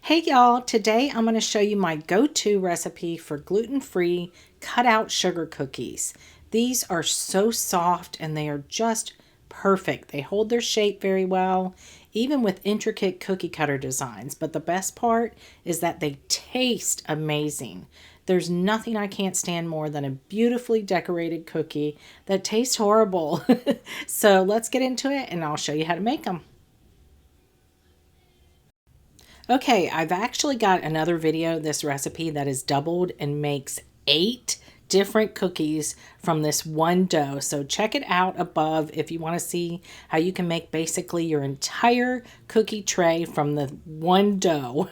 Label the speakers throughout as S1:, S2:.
S1: Hey y'all, today I'm going to show you my go-to recipe for gluten-free cutout sugar cookies. These are so soft and they are just perfect. They hold their shape very well, even with intricate cookie cutter designs. But the best part is that they taste amazing. There's nothing I can't stand more than a beautifully decorated cookie that tastes horrible. So let's get into it and I'll show you how to make them. Okay, I've actually got another video, this recipe that is doubled and makes 8 different cookies from this one dough. So check it out above if you want to see how you can make basically your entire cookie tray from the one dough.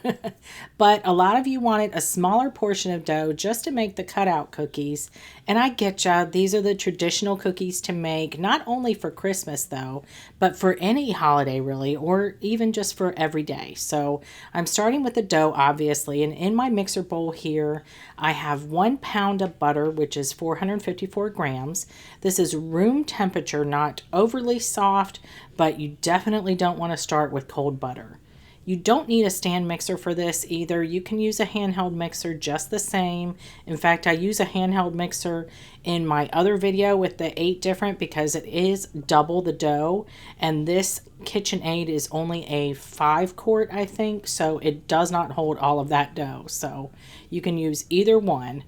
S1: But a lot of you wanted a smaller portion of dough just to make the cutout cookies. And I get ya, these are the traditional cookies to make, not only for Christmas though, but for any holiday really, or even just for every day. So I'm starting with the dough obviously, and in my mixer bowl here, I have 1 pound of butter, which is 454 grams. This is room temperature, not overly soft, but you definitely don't want to start with cold butter. You don't need a stand mixer for this either. You can use a handheld mixer just the same. In fact, I use a handheld mixer in my other video with the 8 different because it is double the dough. And this KitchenAid is only a 5-quart, I think. So it does not hold all of that dough. So you can use either one.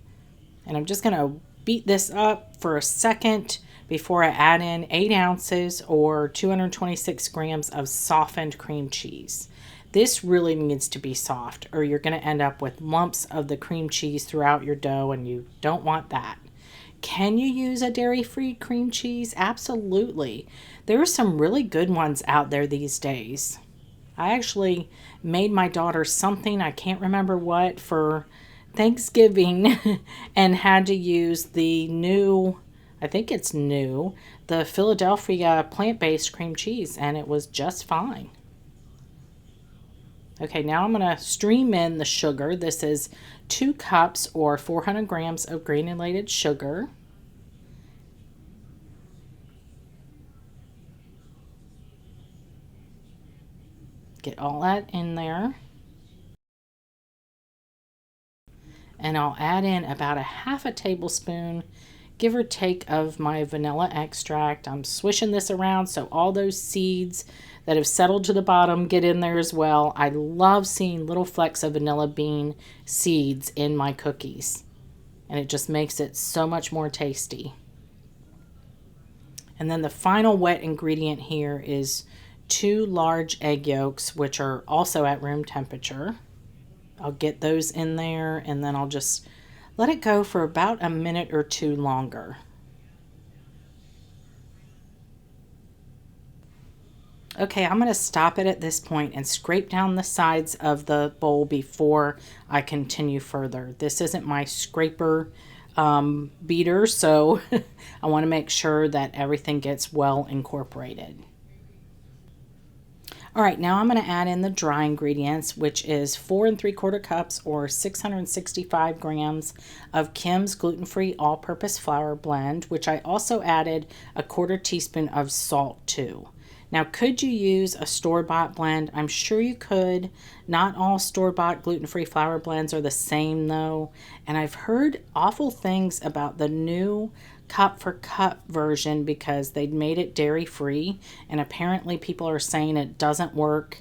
S1: And I'm just going to beat this up for a second before I add in 8 ounces or 226 grams of softened cream cheese. This really needs to be soft or you're going to end up with lumps of the cream cheese throughout your dough and you don't want that. Can you use a dairy-free cream cheese? Absolutely. There are some really good ones out there these days. I actually made my daughter something, I can't remember what, for Thanksgiving and had to use the new, I think it's new, the Philadelphia plant-based cream cheese, and it was just fine. Okay, now I'm going to stream in the sugar. This is 2 cups or 400 grams of granulated sugar. Get all that in there. And I'll add in about a half a tablespoon, give or take, of my vanilla extract. I'm swishing this around so all those seeds that have settled to the bottom get in there as well. I love seeing little flecks of vanilla bean seeds in my cookies, and it just makes it so much more tasty. And then the final wet ingredient here is 2 large egg yolks, which are also at room temperature. I'll get those in there and then I'll just let it go for about a minute or 2 longer. Okay, I'm going to stop it at this point and scrape down the sides of the bowl before I continue further. This isn't my scraper beater, so I want to make sure that everything gets well incorporated. All right, now I'm going to add in the dry ingredients, which is 4 3/4 cups or 665 grams of Kim's gluten-free all-purpose flour blend, which I also added a 1/4 teaspoon of salt to. Now, could you use a store-bought blend? I'm sure you could. Not all store-bought gluten-free flour blends are the same though, and I've heard awful things about the new cup for cup version because they'd made it dairy free, and apparently people are saying it doesn't work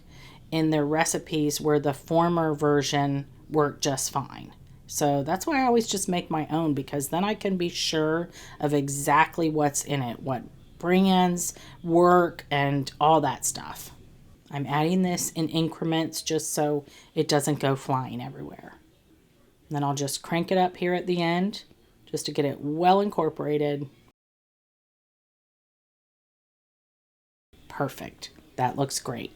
S1: in their recipes where the former version worked just fine. So that's why I always just make my own, because then I can be sure of exactly what's in it, what brands work and all that stuff. I'm adding this in increments just so it doesn't go flying everywhere. And then I'll just crank it up here at the end just to get it well incorporated. Perfect. That looks great.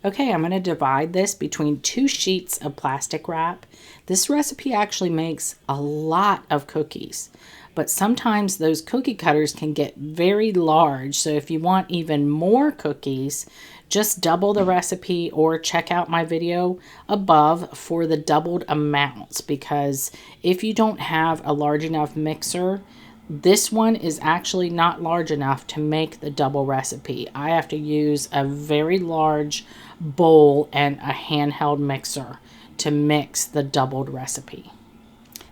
S1: Okay, I'm going to divide this between 2 sheets of plastic wrap. This recipe actually makes a lot of cookies, but sometimes those cookie cutters can get very large. So if you want even more cookies, just double the recipe or check out my video above for the doubled amounts, because if you don't have a large enough mixer, This one is actually not large enough to make the double recipe. I have to use a very large bowl and a handheld mixer to mix the doubled recipe.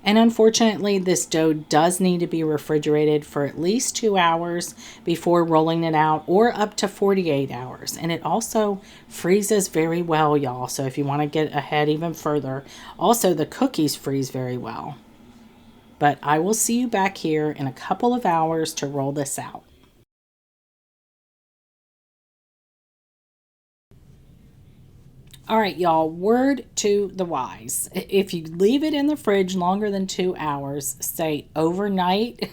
S1: And unfortunately, this dough does need to be refrigerated for at least 2 hours before rolling it out, or up to 48 hours. And it also freezes very well, y'all. So if you want to get ahead even further, also the cookies freeze very well. But I will see you back here in a couple of hours to roll this out. All right, y'all, word to the wise. If you leave it in the fridge longer than 2 hours, say overnight,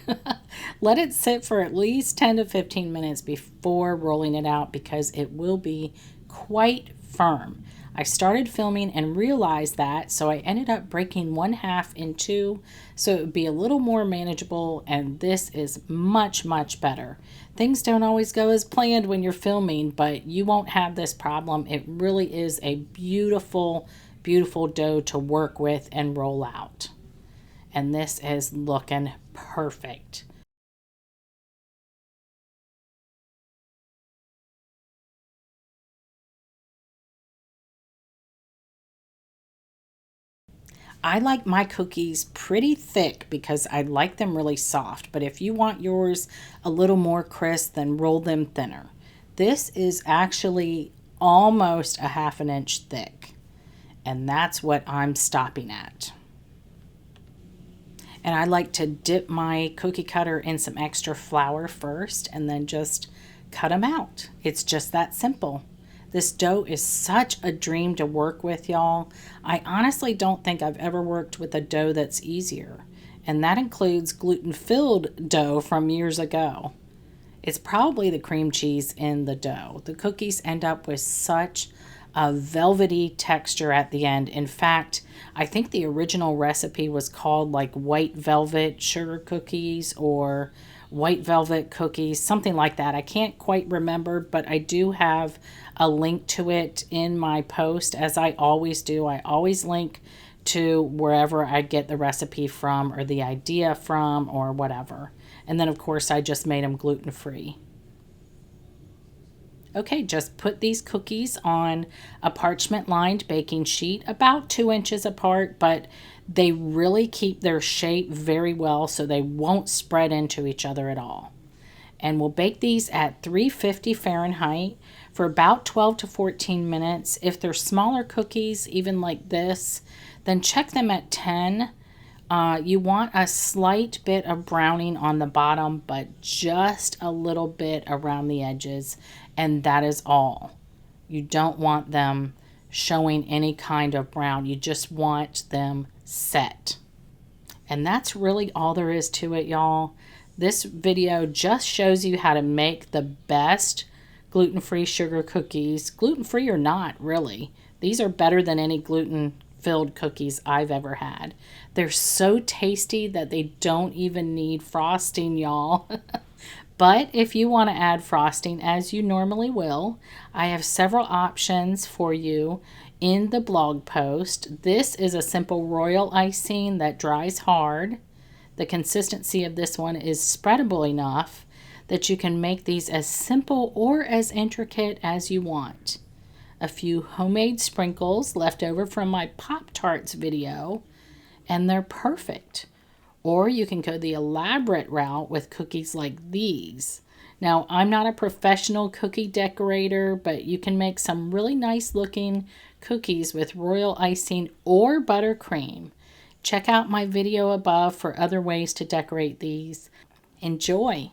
S1: let it sit for at least 10 to 15 minutes before rolling it out, because it will be quite firm. I started filming and realized that, so I ended up breaking one half in two so it would be a little more manageable, and this is much, much better. Things don't always go as planned when you're filming, but you won't have this problem. It really is a beautiful, beautiful dough to work with and roll out. And this is looking perfect. I like my cookies pretty thick because I like them really soft, but if you want yours a little more crisp, then roll them thinner. This is actually almost a half an inch thick, and that's what I'm stopping at. And I like to dip my cookie cutter in some extra flour first and then just cut them out. It's just that simple. This dough is such a dream to work with, y'all. I honestly don't think I've ever worked with a dough that's easier. And that includes gluten-filled dough from years ago. It's probably the cream cheese in the dough. The cookies end up with such a velvety texture at the end. In fact, I think the original recipe was called like white velvet sugar cookies or white velvet cookies, something like that. I can't quite remember, but I do have a link to it in my post, as I always do. I always link to wherever I get the recipe from or the idea from or whatever. And then, of course, I just made them gluten-free. Okay, just put these cookies on a parchment-lined baking sheet about 2 inches apart, but they really keep their shape very well so they won't spread into each other at all. And we'll bake these at 350 Fahrenheit for about 12 to 14 minutes. If they're smaller cookies, even like this, then check them at 10. You want a slight bit of browning on the bottom, but just a little bit around the edges, and that is all. You don't want them showing any kind of brown. You just want them set. And that's really all there is to it, y'all. This video just shows you how to make the best gluten-free sugar cookies, gluten-free or not, really. These are better than any gluten-filled cookies I've ever had. They're so tasty that they don't even need frosting, y'all. But if you want to add frosting, as you normally will, I have several options for you in the blog post. This is a simple royal icing that dries hard. The consistency of this one is spreadable enough that you can make these as simple or as intricate as you want. A few homemade sprinkles left over from my Pop-Tarts video, and they're perfect. Or you can go the elaborate route with cookies like these. Now, I'm not a professional cookie decorator, but you can make some really nice looking cookies with royal icing or buttercream. Check out my video above for other ways to decorate these. Enjoy!